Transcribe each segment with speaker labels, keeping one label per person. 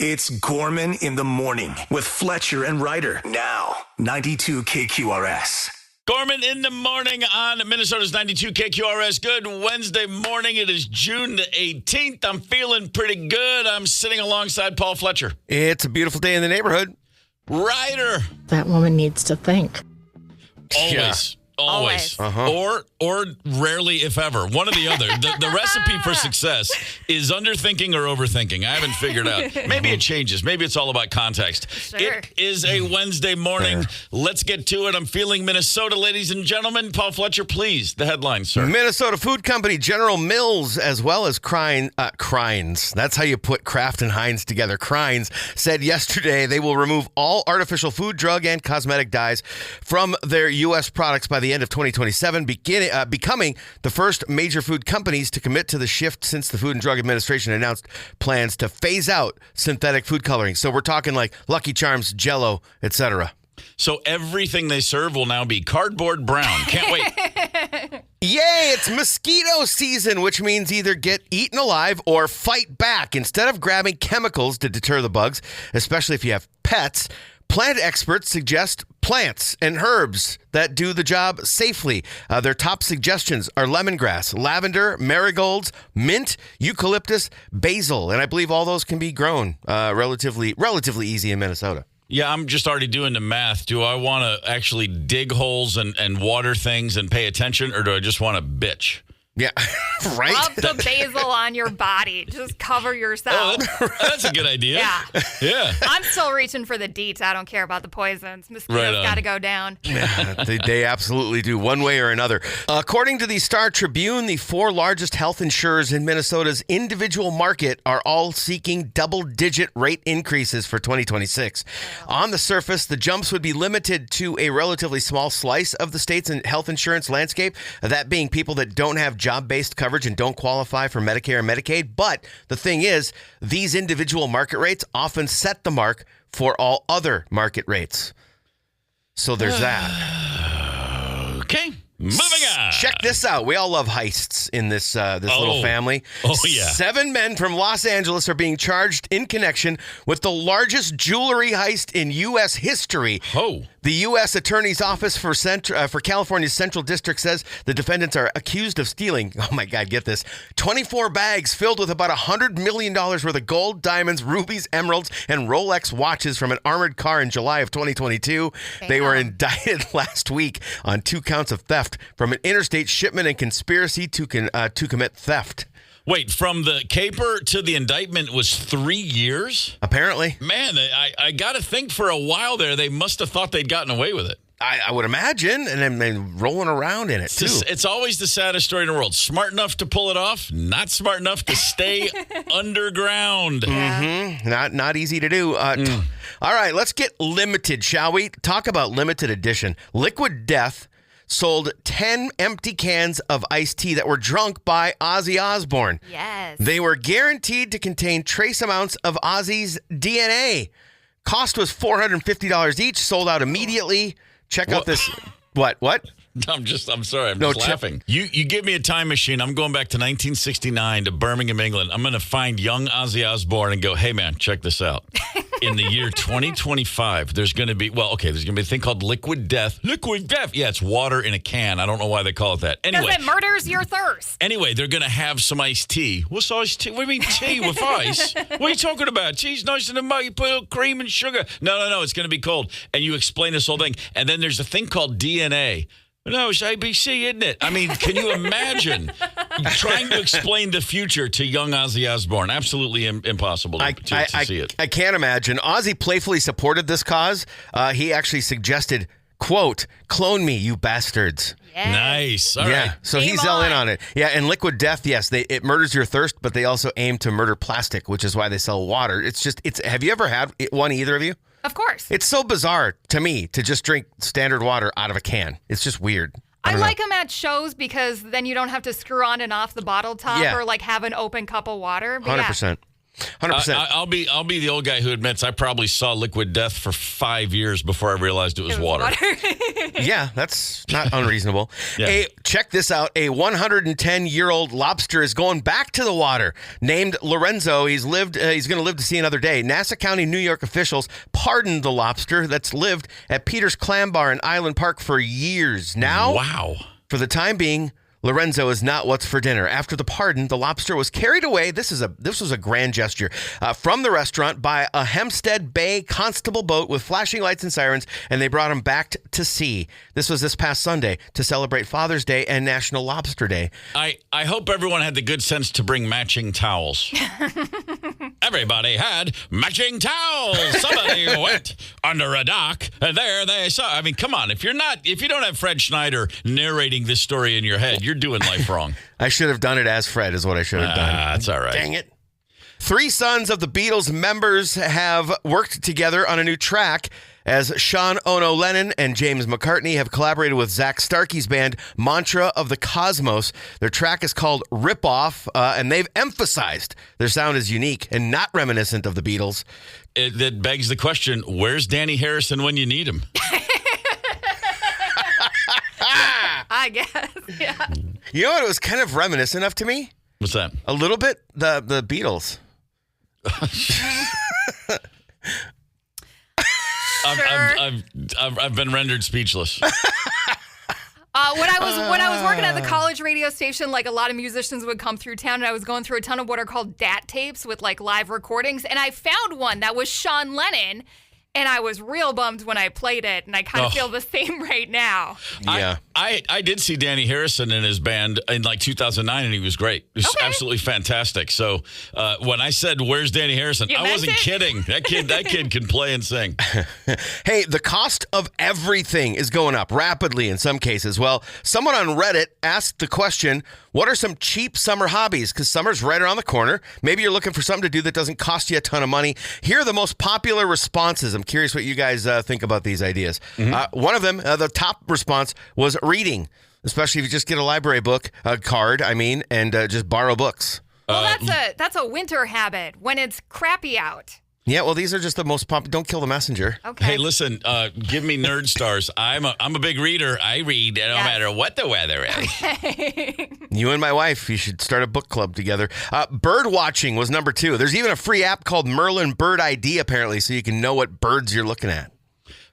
Speaker 1: It's Gorman in the Morning with Fletcher and Ryder. Now, 92 KQRS.
Speaker 2: Gorman in the morning on Minnesota's 92 KQRS. Good Wednesday morning. It is June the 18th. I'm feeling pretty good. I'm sitting alongside Paul Fletcher.
Speaker 3: It's a beautiful day in the neighborhood.
Speaker 2: Ryder.
Speaker 4: That woman needs to think.
Speaker 2: Always. Always.
Speaker 3: Uh-huh.
Speaker 2: Or rarely, if ever. One or the other. The recipe for success is underthinking or overthinking. I haven't figured out. Maybe it changes. Maybe it's all about context.
Speaker 5: Sure.
Speaker 2: It is a Wednesday morning.
Speaker 3: Fair.
Speaker 2: Let's get to it. I'm feeling Minnesota, ladies and gentlemen. Paul Fletcher, please. The headline, sir.
Speaker 3: Minnesota food company General Mills, as well as Crines, that's how you put Kraft and Heinz together. Crines said yesterday they will remove all artificial food, drug, and cosmetic dyes from their U.S. products by the end of 2027, becoming the first major food companies to commit to the shift since the Food and Drug Administration announced plans to phase out synthetic food coloring. So we're talking like Lucky Charms, Jell-O, etc.
Speaker 2: So everything they serve will now be cardboard brown. Can't wait.
Speaker 3: Yay, it's mosquito season, which means either get eaten alive or fight back. Instead of grabbing chemicals to deter the bugs, especially if you have pets, plant experts suggest plants and herbs that do the job safely. Their top suggestions are lemongrass, lavender, marigolds, mint, eucalyptus, basil, and I believe all those can be grown relatively easy in Minnesota.
Speaker 2: Yeah, I'm just already doing the math. Do I want to actually dig holes and water things and pay attention, or do I just want to bitch?
Speaker 3: Yeah, right?
Speaker 5: Rub the basil on your body. Just cover yourself.
Speaker 2: Oh, that's a good idea.
Speaker 5: Yeah.
Speaker 2: Yeah.
Speaker 5: I'm still reaching for the deets. I don't care about the poisons. Mosquitoes got to go down.
Speaker 3: They absolutely do, one way or another. According to the Star Tribune, the four largest health insurers in Minnesota's individual market are all seeking double-digit rate increases for 2026. On the surface, the jumps would be limited to a relatively small slice of the state's health insurance landscape, that being people that don't have job-based coverage and don't qualify for Medicare and Medicaid. But the thing is, these individual market rates often set the mark for all other market rates. So there's that.
Speaker 2: Okay. Moving on.
Speaker 3: Check this out. We all love heists in this little family.
Speaker 2: Oh, yeah.
Speaker 3: 7 men from Los Angeles are being charged in connection with the largest jewelry heist in U.S. history.
Speaker 2: Oh.
Speaker 3: The U.S. Attorney's Office for California's Central District says the defendants are accused of stealing, oh my God, get this, 24 bags filled with about $100 million worth of gold, diamonds, rubies, emeralds, and Rolex watches from an armored car in July of 2022.
Speaker 5: Damn.
Speaker 3: They were indicted last week on 2 counts of theft from an interstate shipment and conspiracy to commit theft.
Speaker 2: Wait, from the caper to the indictment was 3 years?
Speaker 3: Apparently.
Speaker 2: Man, I got to think for a while there, they must have thought they'd gotten away with it.
Speaker 3: I would imagine, and then rolling around in it, too.
Speaker 2: It's always the saddest story in the world. Smart enough to pull it off, not smart enough to stay underground.
Speaker 3: Mm-hmm. Not easy to do. All right, let's get limited, shall we? Talk about limited edition. Liquid Death sold 10 empty cans of iced tea that were drunk by Ozzy Osbourne.
Speaker 5: Yes.
Speaker 3: They were guaranteed to contain trace amounts of Ozzy's DNA. Cost was $450 each, sold out immediately. Check out this. What?
Speaker 2: I'm sorry. I'm just laughing. You give me a time machine. I'm going back to 1969 to Birmingham, England. I'm going to find young Ozzy Osbourne and go, hey, man, check this out. In the year 2025, there's going to be a thing called Liquid Death. Liquid Death. Yeah, it's water in a can. I don't know why they call it that. Anyway.
Speaker 5: Because it murders your thirst.
Speaker 2: Anyway, they're going to have some iced tea. What's iced tea? What do you mean tea with ice? What are you talking about? Tea's nice in the mug. You put cream and sugar. No. It's going to be cold. And you explain this whole thing. And then there's a thing called DNA. No, it's ABC, isn't it? I mean, can you imagine trying to explain the future to young Ozzy Osbourne? Absolutely impossible to see it.
Speaker 3: I can't imagine. Ozzy playfully supported this cause. He actually suggested, quote, clone me, you bastards.
Speaker 5: Yes.
Speaker 2: Nice. All right.
Speaker 3: So
Speaker 5: Game
Speaker 3: he's all in
Speaker 5: on.
Speaker 3: on it. Yeah, and Liquid Death, yes, it murders your thirst, but they also aim to murder plastic, which is why they sell water. Have you ever had one, either of you?
Speaker 5: Of course.
Speaker 3: It's so bizarre to me to just drink standard water out of a can. It's just weird.
Speaker 5: I like them at shows because then you don't have to screw on and off the bottle top or like have an open cup of water. But
Speaker 3: 100%. 100%.
Speaker 2: I'll be the old guy who admits I probably saw liquid death for 5 years before I realized it was water.
Speaker 3: Yeah, that's not unreasonable.
Speaker 2: Yeah.
Speaker 3: Check this out. A 110-year-old lobster is going back to the water. Named Lorenzo, he's going to live to see another day. Nassau County, New York officials pardoned the lobster that's lived at Peter's Clam Bar in Island Park for years now.
Speaker 2: Wow.
Speaker 3: For the time being, Lorenzo is not what's for dinner. After the pardon, the lobster was carried away. This was a grand gesture from the restaurant by a Hempstead Bay Constable boat with flashing lights and sirens, and they brought him back to sea. This was this past Sunday to celebrate Father's Day and National Lobster Day.
Speaker 2: I hope everyone had the good sense to bring matching towels. Everybody had matching towels. Somebody went under a dock, and there they saw. I mean, come on. If you don't have Fred Schneider narrating this story in your head, you're doing life wrong.
Speaker 3: I should have done it as Fred is what I should have done.
Speaker 2: That's all right.
Speaker 3: Dang it. 3 sons of the Beatles members have worked together on a new track as Sean Ono Lennon and James McCartney have collaborated with Zach Starkey's band Mantra of the Cosmos. Their track is called Rip Off, and they've emphasized their sound is unique and not reminiscent of the Beatles.
Speaker 2: That begs the question, where's Danny Harrison when you need him?
Speaker 5: I guess, yeah.
Speaker 3: You know what it was kind of reminiscent of to me?
Speaker 2: What's that?
Speaker 3: A little bit, the Beatles.
Speaker 2: I've been rendered speechless.
Speaker 5: When I was working at the college radio station, like a lot of musicians would come through town, and I was going through a ton of what are called DAT tapes with like live recordings, and I found one that was Sean Lennon. And I was real bummed when I played it, and I kind of feel the same right now.
Speaker 3: Yeah.
Speaker 2: I did see Danny Harrison in his band in like 2009, and he was great. He was absolutely fantastic. So when I said, where's Danny Harrison? I wasn't kidding. That kid can play and sing.
Speaker 3: Hey, the cost of everything is going up rapidly in some cases. Well, someone on Reddit asked the question, what are some cheap summer hobbies? Because summer's right around the corner. Maybe you're looking for something to do that doesn't cost you a ton of money. Here are the most popular responses. I'm curious what you guys think about these ideas. One of them, the top response, was reading, especially if you just get a library book, a card, and just borrow books.
Speaker 5: Well, that's a winter habit when it's crappy out.
Speaker 3: Yeah, well, these are just the most popular. Don't kill the messenger.
Speaker 5: Okay.
Speaker 2: Hey, listen, give me nerd stars. I'm a big reader. I read no matter what the weather is.
Speaker 3: You and my wife, you should start a book club together. Bird watching was number 2. There's even a free app called Merlin Bird ID, apparently, so you can know what birds you're looking at.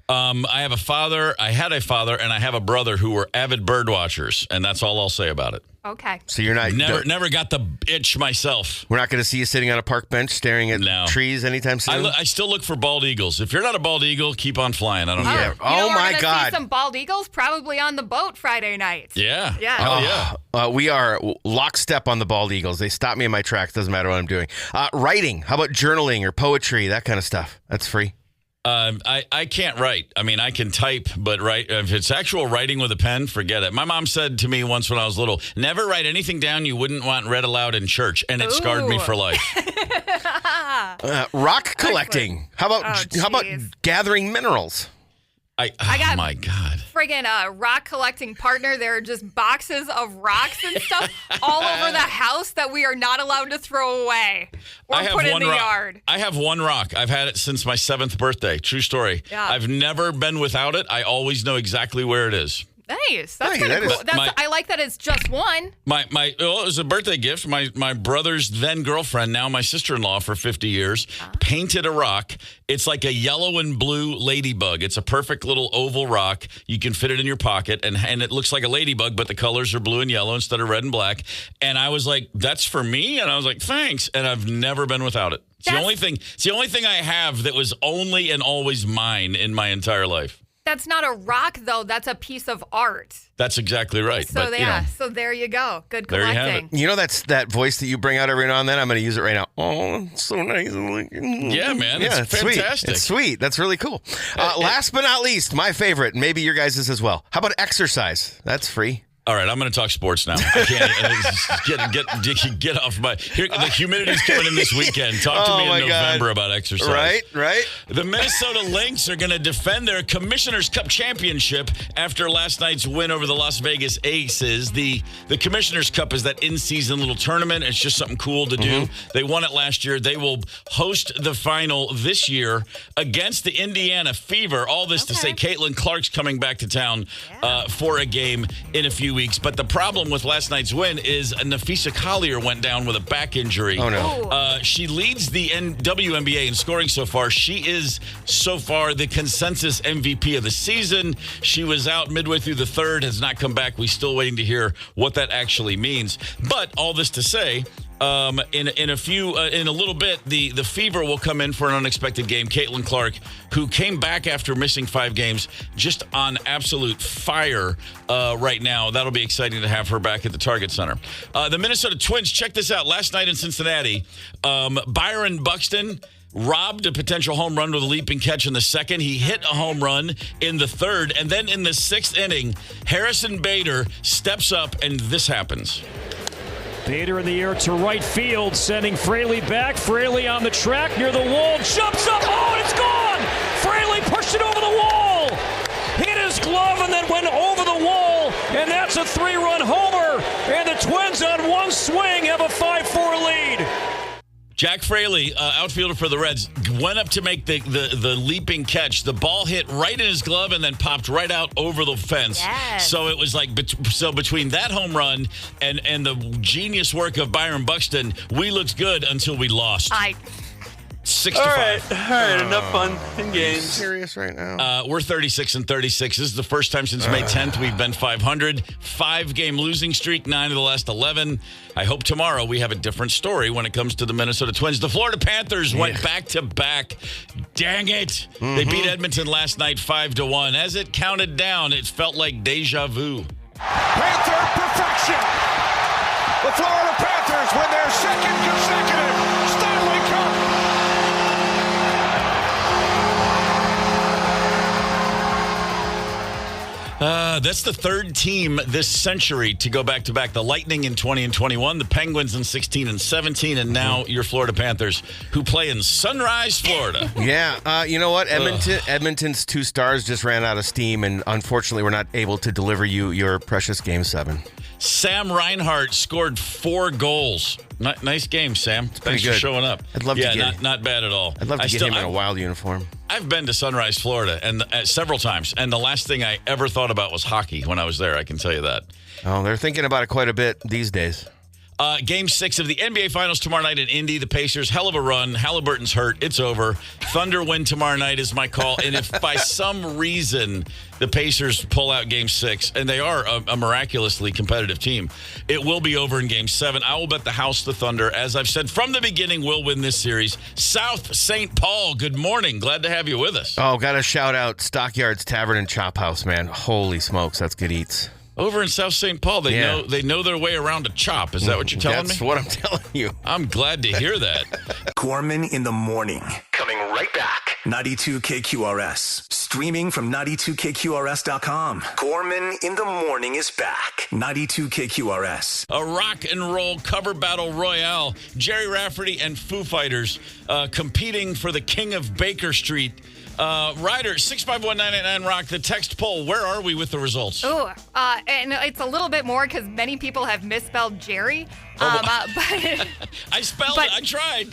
Speaker 2: I had a father, and I have a brother who were avid bird watchers, and that's all I'll say about it.
Speaker 5: Okay.
Speaker 3: So you're not
Speaker 2: never got the itch myself.
Speaker 3: We're not going to see you sitting on a park bench staring at trees anytime soon.
Speaker 2: I still look for bald eagles. If you're not a bald eagle, keep on flying. I don't care.
Speaker 3: Oh my
Speaker 5: we're
Speaker 3: God!
Speaker 5: See some bald eagles probably on the boat Friday night.
Speaker 2: Yeah.
Speaker 5: Yeah.
Speaker 2: Hell yeah.
Speaker 3: We are lockstep on the bald eagles. They stop me in my tracks. Doesn't matter what I'm doing. Writing. How about journaling or poetry? That kind of stuff. That's free.
Speaker 2: I can't write. I mean, I can type, but if it's actual writing with a pen, forget it. My mom said to me once when I was little, never write anything down you wouldn't want read aloud in church, and it scarred me for life.
Speaker 3: Rock collecting. How about gathering minerals?
Speaker 5: I got
Speaker 2: my God.
Speaker 5: Friggin' rock collecting partner. There are just boxes of rocks and stuff all over the house that we are not allowed to throw away or put in the yard.
Speaker 2: I have one rock. I've had it since my 7th birthday. True story.
Speaker 5: Yeah.
Speaker 2: I've never been without it. I always know exactly where it is.
Speaker 5: Nice. That's kind of cool. I like that it's just one.
Speaker 2: It was a birthday gift. My brother's then girlfriend, now my sister-in-law for 50 years, painted a rock. It's like a yellow and blue ladybug. It's a perfect little oval rock. You can fit it in your pocket, and it looks like a ladybug, but the colors are blue and yellow instead of red and black. And I was like, that's for me? And I was like, thanks. And I've never been without it. It's the only thing I have that was only and always mine in my entire life.
Speaker 5: That's not a rock, though. That's a piece of art.
Speaker 2: That's exactly right.
Speaker 5: So, so there you go. Good collecting.
Speaker 2: There you have it.
Speaker 3: You know, that's that voice that you bring out every now and then? I'm going to use it right now. Oh, it's so nice.
Speaker 2: Yeah, man. It's fantastic.
Speaker 3: Sweet. It's sweet. That's really cool. Last but not least, my favorite, maybe your guys' as well. How about exercise? That's free.
Speaker 2: All right, I'm going to talk sports now. I can't get off my. Here, the humidity's coming in this weekend. Talk to me in November about exercise.
Speaker 3: Right.
Speaker 2: The Minnesota Lynx are going to defend their Commissioner's Cup championship after last night's win over the Las Vegas Aces. The Commissioner's Cup is that in-season little tournament. It's just something cool to do. They won it last year. They will host the final this year against the Indiana Fever. All this to say Caitlin Clark's coming back to town for a game in a few weeks. But the problem with last night's win is Nafisa Collier went down with a back injury.
Speaker 3: Oh, no.
Speaker 2: She leads the WNBA in scoring so far. She is so far the consensus MVP of the season. She was out midway through the third, has not come back. We're still waiting to hear what that actually means. But all this to say, in a little bit, the Fever will come in for an unexpected game. Caitlin Clark, who came back after missing 5 games, just on absolute fire right now. That'll be exciting to have her back at the Target Center. The Minnesota Twins, check this out. Last night in Cincinnati, Byron Buxton robbed a potential home run with a leaping catch in the second. He hit a home run in the third. And then in the 6th inning, Harrison Bader steps up, and this happens.
Speaker 6: Bader in the air to right field, sending Fraley back. Fraley on the track near the wall, jumps up, and it's gone! Fraley pushed it over the wall! Hit his glove and then went over the wall, and that's a 3-run homer! And the Twins on one swing have a 5-4 lead.
Speaker 2: Jack Fraley, outfielder for the Reds, went up to make the leaping catch. The ball hit right in his glove and then popped right out over the fence.
Speaker 5: Yes.
Speaker 2: So it was like, between that home run and the genius work of Byron Buxton, we looked good until we lost. 6-5.
Speaker 7: All right, enough fun and games.
Speaker 3: Serious right now?
Speaker 2: We're 36-36. This is the first time since May 10th we've been 500. 5-game losing streak, 9 of the last 11. I hope tomorrow we have a different story when it comes to the Minnesota Twins. The Florida Panthers went back-to-back. Dang it. They beat Edmonton last night 5-1. As it counted down, it felt like deja vu.
Speaker 8: Panther perfection. The Florida Panthers win their second consecutive Stanley Cup.
Speaker 2: That's the third team this century to go back-to-back. The Lightning in 20 and 21, the Penguins in 16 and 17, and now your Florida Panthers, who play in Sunrise, Florida.
Speaker 3: Yeah, you know what? Edmonton's 2 stars just ran out of steam, and unfortunately we're not able to deliver you your precious Game 7.
Speaker 2: Sam Reinhart scored 4 goals. Nice game, Sam. Thanks for showing up.
Speaker 3: I'd love to get
Speaker 2: not bad at all.
Speaker 3: I'd love to get him in a Wild uniform.
Speaker 2: I've been to Sunrise, Florida, and several times, and the last thing I ever thought about was hockey when I was there. I can tell you that.
Speaker 3: Oh, they're thinking about it quite a bit these days.
Speaker 2: Game 6 of the NBA Finals tomorrow night in Indy. The Pacers, hell of a run. Halliburton's hurt. It's over. Thunder win tomorrow night is my call. And if by some reason the Pacers pull out Game 6, and they are a miraculously competitive team, it will be over in Game 7. I will bet the house the Thunder, as I've said from the beginning, will win this series. South St. Paul, good morning. Glad to have you with us.
Speaker 3: Oh, got to shout out Stockyards Tavern and Chop House, man. Holy smokes, that's good eats.
Speaker 2: Over in South St. Paul, they know their way around a chop. Is that what you're telling me?
Speaker 3: That's what I'm telling you.
Speaker 2: I'm glad to hear that.
Speaker 1: Gorman in the morning. Coming right back. 92 KQRS. Streaming from 92KQRS.com. Gorman in the morning is back. 92 KQRS.
Speaker 2: A rock and roll cover battle royale. Jerry Rafferty and Foo Fighters competing for the King of Baker Street. Ryder, 651-989 Rock, the text poll. Where are we with the results?
Speaker 5: Oh, and it's a little bit more because many people have misspelled Jerry. But
Speaker 2: I spelled it.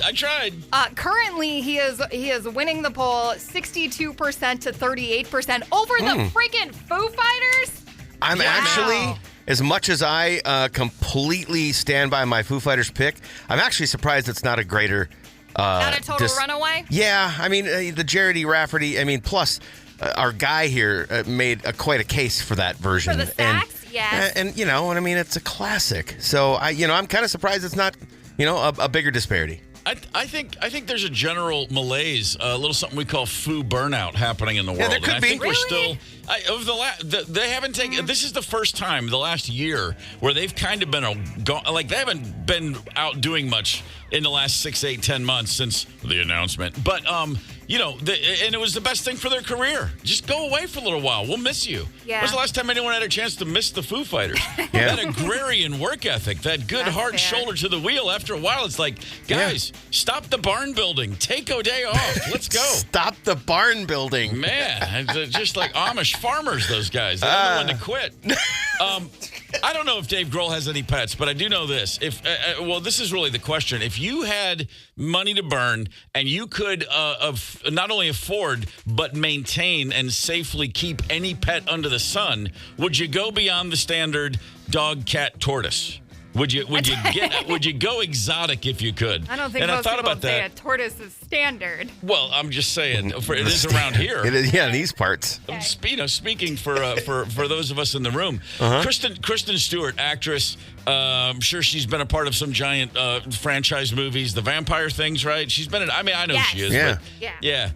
Speaker 2: I tried.
Speaker 5: Currently, he is winning the poll 62% to 38% over the freaking Foo Fighters.
Speaker 3: I'm actually, as much as I completely stand by my Foo Fighters pick, I'm actually surprised it's not a greater.
Speaker 5: Not a total runaway?
Speaker 3: Yeah, I mean, the Jared E. Rafferty, I mean, plus our guy here made quite a case for that version.
Speaker 5: For the sax, yes.
Speaker 3: And, you know, and I mean, it's a classic. So, I'm kind of surprised it's not, a bigger disparity.
Speaker 2: I think there's a general malaise, a little something we call Foo burnout happening in the world.
Speaker 3: Yeah, there could
Speaker 2: and
Speaker 3: be.
Speaker 2: I think we're still they haven't taken. This is the first time the last year where they've kind of been they haven't been out doing much in the last 6, 8, 10 months since the announcement. But, and it was the best thing for their career. Just go away for a little while. We'll miss you.
Speaker 5: Yeah.
Speaker 2: When's the last time anyone had a chance to miss the Foo Fighters? That agrarian work ethic, that good hard shoulder to the wheel. After a while, it's like, guys, stop the barn building. Take a day off. Let's go.
Speaker 3: Stop the barn building.
Speaker 2: Man, just like Amish farmers, those guys. They don't know when to quit. I don't know if Dave Grohl has any pets, but I do know this. This is really the question. If you had money to burn and you could not only afford but maintain and safely keep any pet under the sun, would you go beyond the standard dog, cat, tortoise? Would you go exotic if you could?
Speaker 5: I don't think most people would say a tortoise is standard.
Speaker 2: Well, I'm just saying it is around here.
Speaker 3: It is, in these parts.
Speaker 2: Okay. Speaking for those of us in the room, Kristen Stewart, actress. I'm sure she's been a part of some giant franchise movies, the vampire things, right? She's been in. I know she is.
Speaker 3: Yeah.
Speaker 2: But, yeah.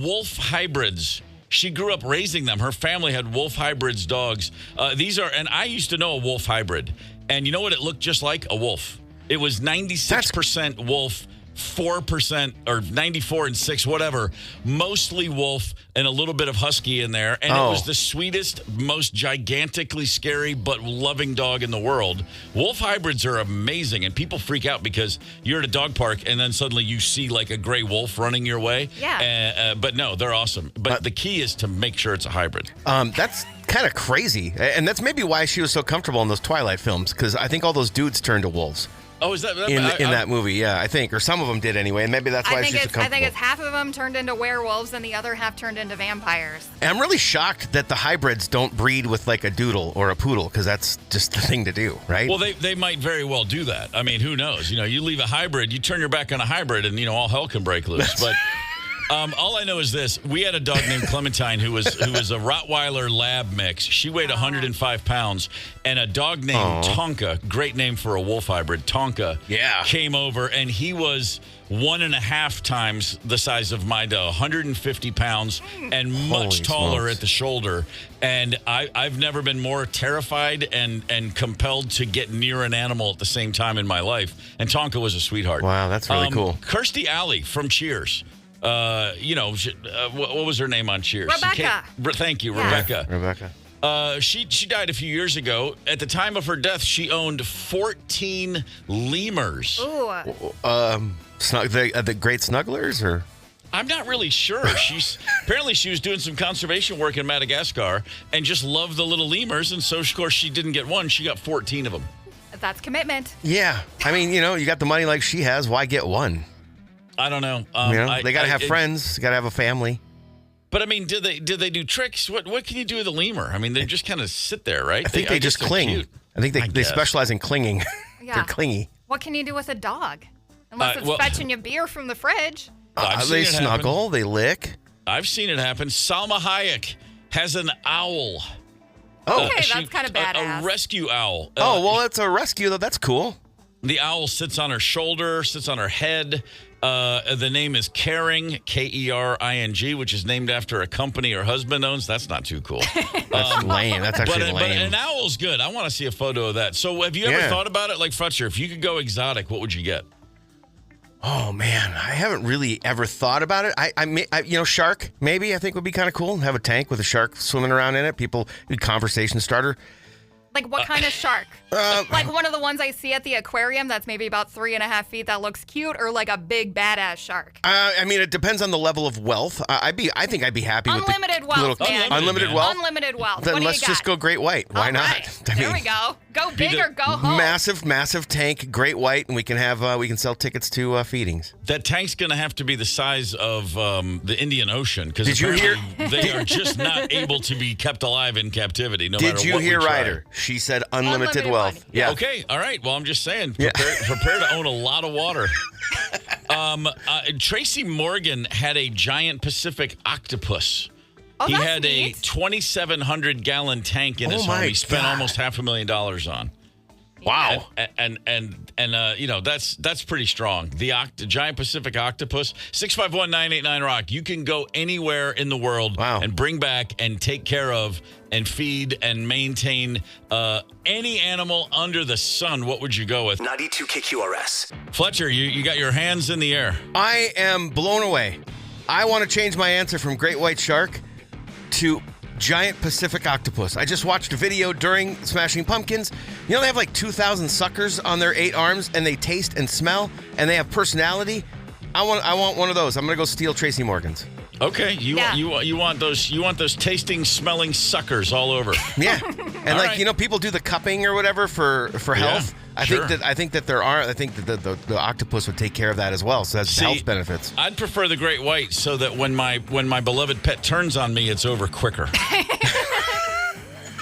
Speaker 2: Wolf hybrids. She grew up raising them. Her family had wolf hybrids dogs. And I used to know a wolf hybrid. And you know what it looked just like? A wolf. It was 96% wolf, 4% or 94 and 6, whatever. Mostly wolf and a little bit of husky in there. And it was the sweetest, most gigantically scary but loving dog in the world. Wolf hybrids are amazing. And people freak out because you're at a dog park and then suddenly you see like a gray wolf running your way.
Speaker 5: Yeah.
Speaker 2: But no, they're awesome. But the key is to make sure it's a hybrid.
Speaker 3: That's kind of crazy. And that's maybe why she was so comfortable in those Twilight films, because I think all those dudes turned to wolves.
Speaker 2: Oh, is that
Speaker 3: in that movie? Yeah, I think, or some of them did anyway, and maybe that's why she's so comfortable.
Speaker 5: I think it's half of them turned into werewolves, and the other half turned into vampires.
Speaker 3: And I'm really shocked that the hybrids don't breed with like a doodle or a poodle, because that's just the thing to do, right?
Speaker 2: Well, they might very well do that. I mean, who knows? You leave a hybrid, you turn your back on a hybrid, and all hell can break loose. But all I know is this: we had a dog named Clementine who was a Rottweiler Lab mix. She weighed 105 pounds, and a dog named Tonka, great name for a wolf hybrid, Tonka, came over, and he was 1.5 times the size of my dog, 150 pounds, and much taller at the shoulder. And I've never been more terrified and compelled to get near an animal at the same time in my life. And Tonka was a sweetheart.
Speaker 3: Wow, that's really cool.
Speaker 2: Kirstie Alley from Cheers. What was her name on Cheers?
Speaker 5: Rebecca.
Speaker 2: Thank you,
Speaker 5: Yeah.
Speaker 2: Rebecca. She died a few years ago. At the time of her death, she owned 14 lemurs.
Speaker 5: Ooh.
Speaker 3: The great snugglers, or?
Speaker 2: I'm not really sure. Apparently she was doing some conservation work in Madagascar and just loved the little lemurs. And so, of course, she didn't get one. She got 14 of them.
Speaker 5: That's commitment.
Speaker 3: Yeah. I mean, you got the money like she has. Why get one?
Speaker 2: I don't know.
Speaker 3: They got to have friends. Got to have a family.
Speaker 2: But I mean, did they do tricks? What can you do with a lemur? I mean, they just kind of sit there, right?
Speaker 3: I think they just cling. Cute. I think they specialize in clinging.
Speaker 5: Yeah.
Speaker 3: They're clingy.
Speaker 5: What can you do with a dog? Unless it's fetching you beer from the fridge.
Speaker 3: They snuggle. They lick.
Speaker 2: I've seen it happen. Salma Hayek has an owl.
Speaker 5: Oh, okay, that's kind of badass.
Speaker 2: A rescue owl.
Speaker 3: It's a rescue, though. That's cool.
Speaker 2: The owl sits on her shoulder, sits on her head. The name is Kering, Kering, which is named after a company her husband owns. That's not too cool.
Speaker 3: That's lame. That's actually lame.
Speaker 2: But an owl's good. I want to see a photo of that. So have you ever thought about it? Like Fletcher, if you could go exotic, what would you get?
Speaker 3: Oh, man. I haven't really ever thought about it. Shark, maybe, I think would be kind of cool. Have a tank with a shark swimming around in it. People, conversation starter.
Speaker 5: Like what kind of shark? Like one of the ones I see at the aquarium that's maybe about 3.5 feet that looks cute, or like a big badass shark?
Speaker 3: It depends on the level of wealth. I think I'd be happy with
Speaker 5: unlimited wealth, man.
Speaker 3: Unlimited wealth?
Speaker 5: Unlimited wealth.
Speaker 3: Then
Speaker 5: what
Speaker 3: let's just go great white. Why not?
Speaker 5: Right. There we go. Go big or go home.
Speaker 3: Massive tank, great white, and we can sell tickets to feedings.
Speaker 2: That tank's going to have to be the size of the Indian Ocean, because
Speaker 3: did you hear?
Speaker 2: They are just not able to be kept alive in captivity. No matter what we try.
Speaker 3: Did you hear Ryder? She said unlimited wealth. Yeah.
Speaker 2: Okay. All right. Well, I'm just saying, prepare to own a lot of water. Tracy Morgan had a giant Pacific octopus. He had a 2,700-gallon tank in his home. He spent almost $500,000 on.
Speaker 3: Wow.
Speaker 2: And that's pretty strong. The giant Pacific octopus, 651-989-ROCK. You can go anywhere in the world and bring back and take care of and feed and maintain any animal under the sun. What would you go with?
Speaker 1: 92 KQRS.
Speaker 2: Fletcher, you got your hands in the air.
Speaker 3: I am blown away. I want to change my answer from great white shark to giant Pacific octopus. I just watched a video during Smashing Pumpkins. You know, they have like 2,000 suckers on their 8 arms, and they taste and smell, and they have personality. I want one of those. I'm gonna go steal Tracy Morgan's.
Speaker 2: Okay, you want those tasting, smelling suckers all over.
Speaker 3: Yeah, and people do the cupping or whatever for health. I think that the octopus would take care of that as well. So that's health benefits.
Speaker 2: I'd prefer the great white so that when my beloved pet turns on me, it's over quicker.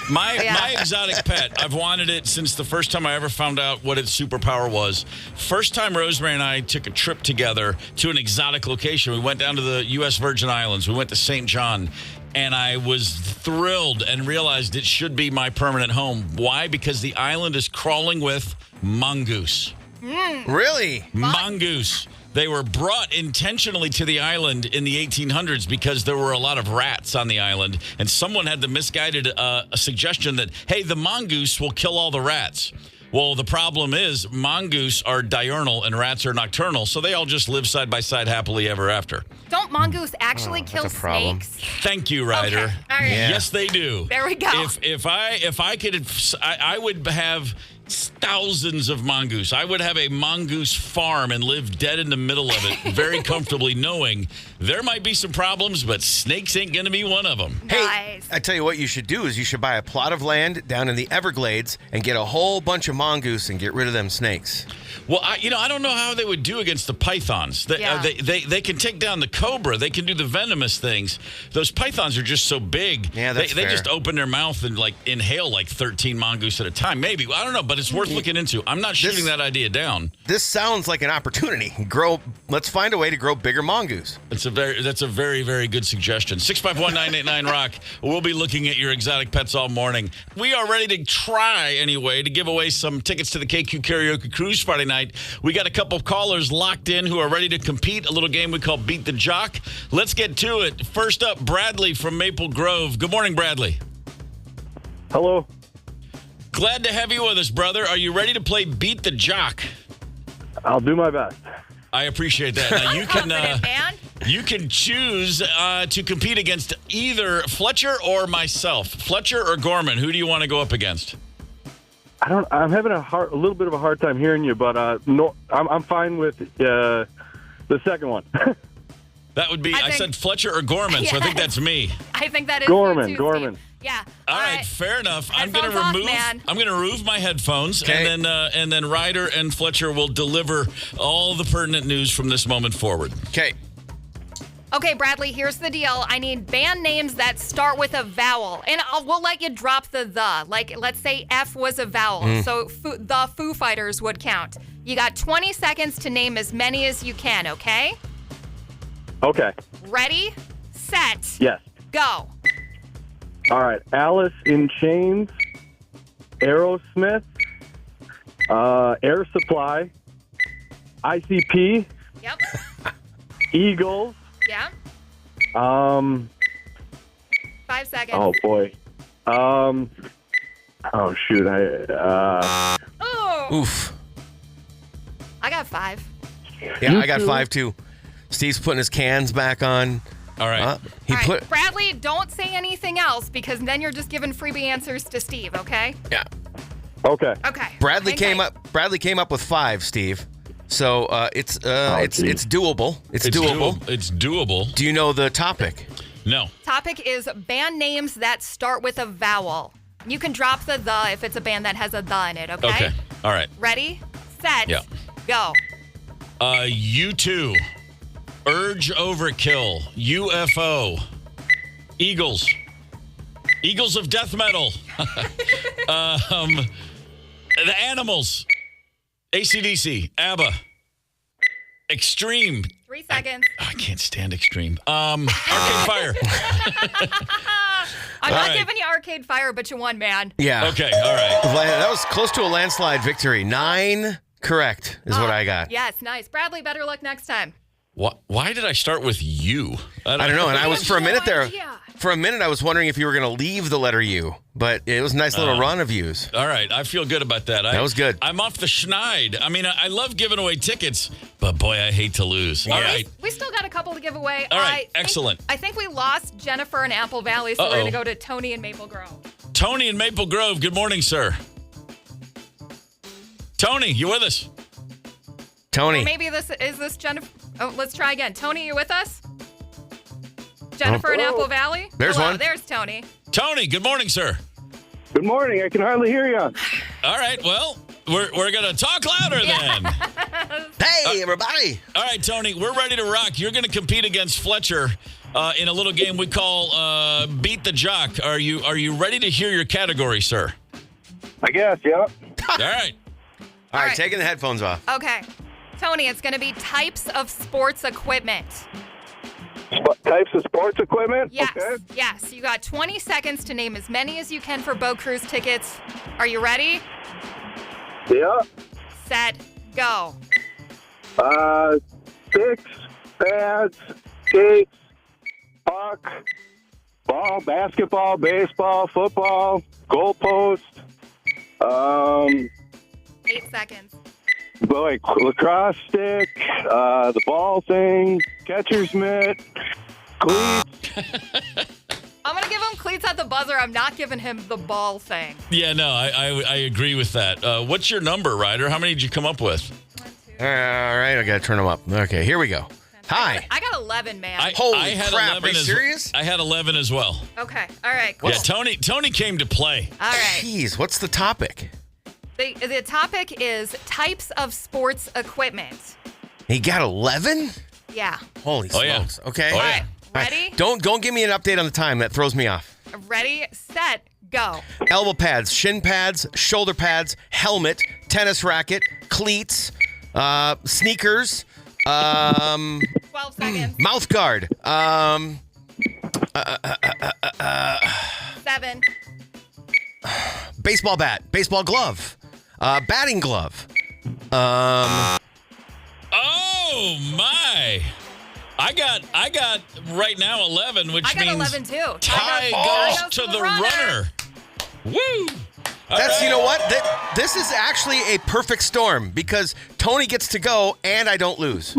Speaker 2: My exotic pet, I've wanted it since the first time I ever found out what its superpower was. First time Rosemary and I took a trip together to an exotic location. We went down to the U.S. Virgin Islands. We went to St. John, and I was thrilled and realized it should be my permanent home. Why? Because the island is crawling with mongoose.
Speaker 3: Really?
Speaker 2: Mongoose. They were brought intentionally to the island in the 1800s because there were a lot of rats on the island, and someone had the misguided suggestion that, hey, the mongoose will kill all the rats. Well, the problem is mongoose are diurnal and rats are nocturnal, so they all just live side by side happily ever after.
Speaker 5: Don't mongoose actually kill snakes?
Speaker 2: Thank you, Ryder.
Speaker 5: Okay. All right.
Speaker 3: Yeah.
Speaker 2: Yes, they do.
Speaker 5: There we go.
Speaker 2: If I could, I would have thousands of mongoose. I would have a mongoose farm and live dead in the middle of it very comfortably, knowing there might be some problems, but snakes ain't going to be one of them.
Speaker 3: Hey,
Speaker 5: Nice.
Speaker 3: I tell you what you should do is you should buy a plot of land down in the Everglades and get a whole bunch of mongoose and get rid of them snakes.
Speaker 2: Well, I don't know how they would do against the pythons. They can take down the cobra. They can do the venomous things. Those pythons are just so big.
Speaker 3: Yeah, that's
Speaker 2: they
Speaker 3: fair.
Speaker 2: just open their mouth and inhale 13 mongoose at a time. Maybe. I don't know, but it's worth looking into. I'm not shooting that idea down.
Speaker 3: This sounds like an opportunity. Let's find a way to grow bigger mongoose.
Speaker 2: That's a very, very good suggestion. 651-989-ROCK. We'll be looking at your exotic pets all morning. We are ready to try, anyway, to give away some tickets to the KQ Karaoke Cruise Friday night. We got a couple of callers locked in who are ready to compete. A little game we call Beat the Jock. Let's get to it. First up, Bradley from Maple Grove. Good morning, Bradley.
Speaker 9: Hello.
Speaker 2: Glad to have you with us, brother. Are you ready to play Beat the Jock?
Speaker 9: I'll do my best.
Speaker 2: I appreciate that. Now you can
Speaker 5: Confident man.
Speaker 2: you can choose to compete against either Fletcher or myself. Fletcher or Gorman. Who do you want to go up against?
Speaker 9: I'm having a little bit of a hard time hearing you, but no, I'm fine with the second one.
Speaker 2: That would be. I said Fletcher or Gorman, so I think that's me.
Speaker 5: I think that is
Speaker 9: Gorman.
Speaker 5: you too, Steve. Yeah.
Speaker 2: All right, fair enough. I'm
Speaker 5: Headphones
Speaker 2: going
Speaker 5: off,
Speaker 2: to remove.
Speaker 5: man.
Speaker 2: I'm going to remove my headphones,
Speaker 3: Okay.
Speaker 2: and then Ryder and Fletcher will deliver all the pertinent news from this moment forward.
Speaker 3: Okay.
Speaker 5: Okay, Bradley, here's the deal. I need band names that start with a vowel. And we'll let you drop the. Like, let's say F was a vowel. So the Foo Fighters would count. You got 20 seconds to name as many as you can, okay?
Speaker 9: Okay.
Speaker 5: Ready, set,
Speaker 9: Yes.
Speaker 5: go.
Speaker 9: All right. Alice in Chains, Aerosmith, Air Supply, ICP,
Speaker 5: Yep.
Speaker 9: Eagles.
Speaker 5: Yeah. 5 seconds.
Speaker 9: Oh boy. Oh shoot.
Speaker 5: Oh.
Speaker 3: Oof.
Speaker 5: I got 5.
Speaker 3: Yeah, I got 5 too. Steve's putting his cans back on.
Speaker 2: All right.
Speaker 3: He
Speaker 5: All right,
Speaker 3: put.
Speaker 5: Bradley, don't say anything else because then you're just giving freebie answers to Steve, okay?
Speaker 3: Yeah.
Speaker 9: Okay.
Speaker 5: Okay.
Speaker 3: Bradley
Speaker 5: Hang
Speaker 3: came
Speaker 5: tight.
Speaker 3: up. Bradley came up with 5, Steve. So it's
Speaker 9: geez.
Speaker 3: doable. It's doable.
Speaker 2: It's doable.
Speaker 3: Do you know the topic?
Speaker 2: No.
Speaker 5: Topic is band names that start with a vowel. You can drop the if it's a band that has a the in it, okay?
Speaker 2: Okay. All right.
Speaker 5: Ready, set,
Speaker 2: Yeah.
Speaker 5: go.
Speaker 2: U2, Urge Overkill, UFO, Eagles of Death Metal, the Animals, AC/DC, ABBA, Extreme.
Speaker 5: 3 seconds.
Speaker 2: I can't stand Extreme. Arcade Fire.
Speaker 5: I'm
Speaker 2: All
Speaker 5: not
Speaker 2: right.
Speaker 5: giving you Arcade Fire, but you won, man.
Speaker 3: Yeah.
Speaker 2: Okay, all right.
Speaker 3: That was close to a landslide victory. 9 correct is what I got.
Speaker 5: Yes, nice. Bradley, better luck next time.
Speaker 2: Why did I start with you?
Speaker 3: I don't know. And I was for a minute there.
Speaker 5: idea.
Speaker 3: For a minute, I was wondering if you were going to leave the letter U, but it was a nice little run of U's.
Speaker 2: All right, I feel good about that.
Speaker 3: That was good.
Speaker 2: I'm off the schneid. I mean, I love giving away tickets, but boy, I hate to lose. All right.
Speaker 5: We still got a couple to give away.
Speaker 2: All right, excellent.
Speaker 5: I think we lost Jennifer in Apple Valley, so we're going to go to Tony in Maple Grove.
Speaker 2: Tony in Maple Grove, good morning, sir. Tony, you with us?
Speaker 3: Tony.
Speaker 5: Or maybe this Jennifer. Oh, let's try again. Tony, you with us? Jennifer in Apple Valley?
Speaker 3: There's
Speaker 5: Hello,
Speaker 3: one.
Speaker 5: There's Tony.
Speaker 2: Tony, good morning, sir.
Speaker 9: Good morning. I can hardly hear you.
Speaker 2: All right, well, we're going to talk louder then.
Speaker 3: Hey, everybody.
Speaker 2: All right, Tony, we're ready to rock. You're going to compete against Fletcher in a little game we call Beat the Jock. Are you ready to hear your category, sir?
Speaker 9: I guess, yeah.
Speaker 2: All right.
Speaker 3: All right,
Speaker 5: right.
Speaker 3: taking the headphones off.
Speaker 5: Okay. Tony, it's going to be types of sports equipment.
Speaker 9: Types of sports equipment?
Speaker 5: Yes.
Speaker 9: Okay.
Speaker 5: Yes. You got 20 seconds to name as many as you can for Boat Cruise tickets. Are you ready?
Speaker 9: Yeah.
Speaker 5: Set, go.
Speaker 9: Sticks, pads, skates, puck, ball, basketball, baseball, football, goalpost,
Speaker 5: 8 seconds.
Speaker 9: like lacrosse stick, the ball thing, catcher's mitt, cleats.
Speaker 5: I'm going to give him cleats at the buzzer. I'm not giving him the ball thing.
Speaker 2: Yeah, no, I agree with that. What's your number, Ryder? How many did you come up with?
Speaker 5: 1, 2,
Speaker 3: All right, I got to turn them up. Okay, here we go. Hi.
Speaker 5: I got 11, man.
Speaker 3: Holy
Speaker 2: I had
Speaker 3: crap,
Speaker 2: 11
Speaker 3: are you serious?
Speaker 2: I had 11 as well.
Speaker 5: Okay. All right. Cool.
Speaker 2: Yeah, Tony came to play.
Speaker 5: All right.
Speaker 3: Jeez, what's the topic?
Speaker 5: The topic is types of sports equipment.
Speaker 3: He got 11?
Speaker 5: Yeah.
Speaker 3: Holy
Speaker 2: Oh, yeah.
Speaker 3: smokes. Okay.
Speaker 2: Oh,
Speaker 5: All
Speaker 2: yeah.
Speaker 5: right. Ready?
Speaker 3: Don't give me an update on the time. That throws me off.
Speaker 5: Ready, set, go.
Speaker 3: Elbow pads, shin pads, shoulder pads, helmet, tennis racket, cleats, sneakers,
Speaker 5: 12 seconds.
Speaker 3: mouth guard,
Speaker 5: 7.
Speaker 3: baseball bat, baseball glove, batting glove.
Speaker 2: Oh my! I got right now 11, which
Speaker 5: I got
Speaker 2: means
Speaker 5: 11 too.
Speaker 2: tie goes to the runner. Woo! All
Speaker 3: That's
Speaker 2: right.
Speaker 3: You know what? This is actually a perfect storm because Tony gets to go and I don't lose.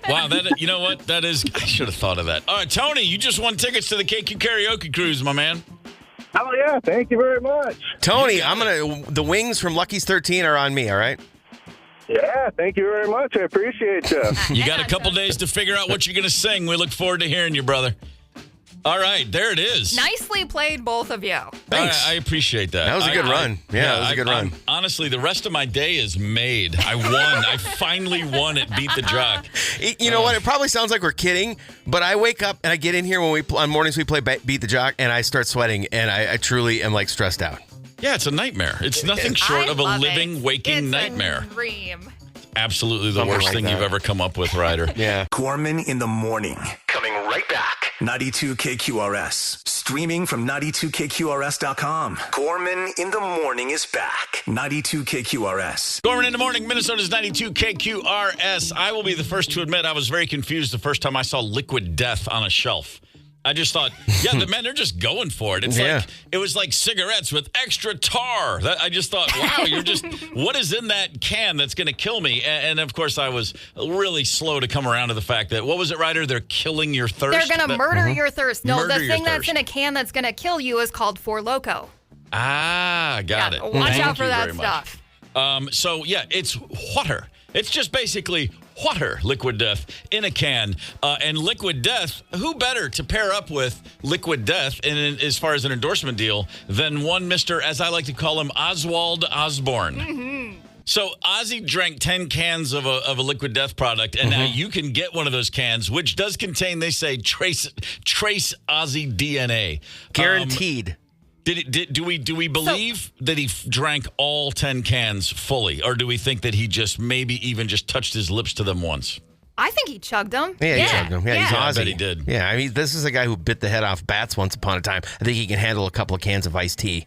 Speaker 2: Wow, you know what? That is. I should have thought of that. All right, Tony, you just won tickets to the KQ Karaoke Cruise, my man.
Speaker 9: Oh, yeah. Thank you very much.
Speaker 3: Tony, the wings from Lucky's 13 are on me. All right.
Speaker 9: Yeah, thank you very much. I appreciate you.
Speaker 2: You got a couple days to figure out what you're going to sing. We look forward to hearing you, brother. All right, there it is.
Speaker 5: Nicely played, both of you.
Speaker 3: Thanks.
Speaker 2: I appreciate that.
Speaker 3: That was a good run. Yeah, that was a good run.
Speaker 2: Honestly, the rest of my day is made. I won. I finally won at Beat the Jock.
Speaker 3: You know what? It probably sounds like we're kidding, but I wake up and I get in here on mornings we play Beat the Jock, and I start sweating, and I truly am like stressed out.
Speaker 2: Yeah, it's a nightmare. It's nothing short
Speaker 5: I
Speaker 2: of a
Speaker 5: love
Speaker 2: living,
Speaker 5: it.
Speaker 2: waking
Speaker 5: It's
Speaker 2: nightmare.
Speaker 5: A dream.
Speaker 2: Absolutely the
Speaker 3: Something
Speaker 2: worst
Speaker 3: like
Speaker 2: thing
Speaker 3: that.
Speaker 2: you've ever come up with, Ryder.
Speaker 3: Yeah.
Speaker 1: Gorman in the morning. Coming right back. 92 KQRS. Streaming from 92KQRS.com. Gorman in the morning is back. 92 KQRS.
Speaker 2: Gorman in the morning, Minnesota's 92 KQRS. I will be the first to admit I was very confused the first time I saw Liquid Death on a shelf. I just thought, they're just going for it. It was like cigarettes with extra tar. I just thought, wow, what is in that can that's going to kill me? And of course, I was really slow to come around to the fact that, what was it, Ryder? They're killing your thirst.
Speaker 5: They're going to murder your thirst. No,
Speaker 2: Murder
Speaker 5: the
Speaker 2: your
Speaker 5: thing that's
Speaker 2: thirst.
Speaker 5: in a can that's going to kill you is called Four Loko.
Speaker 2: Ah, got it.
Speaker 5: Watch
Speaker 2: Thank
Speaker 5: out for
Speaker 2: you
Speaker 5: that
Speaker 2: very much.
Speaker 5: stuff.
Speaker 2: It's water. It's just basically water, Liquid Death, in a can. And Liquid Death, who better to pair up with Liquid Death as far as an endorsement deal than one Mr., as I like to call him, Oswald Osborne. Mm-hmm. So Ozzy drank 10 cans of a Liquid Death product, and now you can get one of those cans, which does contain, they say, trace Ozzy DNA.
Speaker 3: Guaranteed.
Speaker 2: Do we believe that he drank all 10 cans fully, or do we think that he just maybe even just touched his lips to them once?
Speaker 5: I think he chugged him.
Speaker 3: Yeah, he chugged him. Yeah, he's
Speaker 2: I
Speaker 3: Aussie.
Speaker 2: bet he did.
Speaker 3: Yeah, I mean, this is a guy who bit the head off bats once upon a time. I think he can handle a couple of cans of iced tea.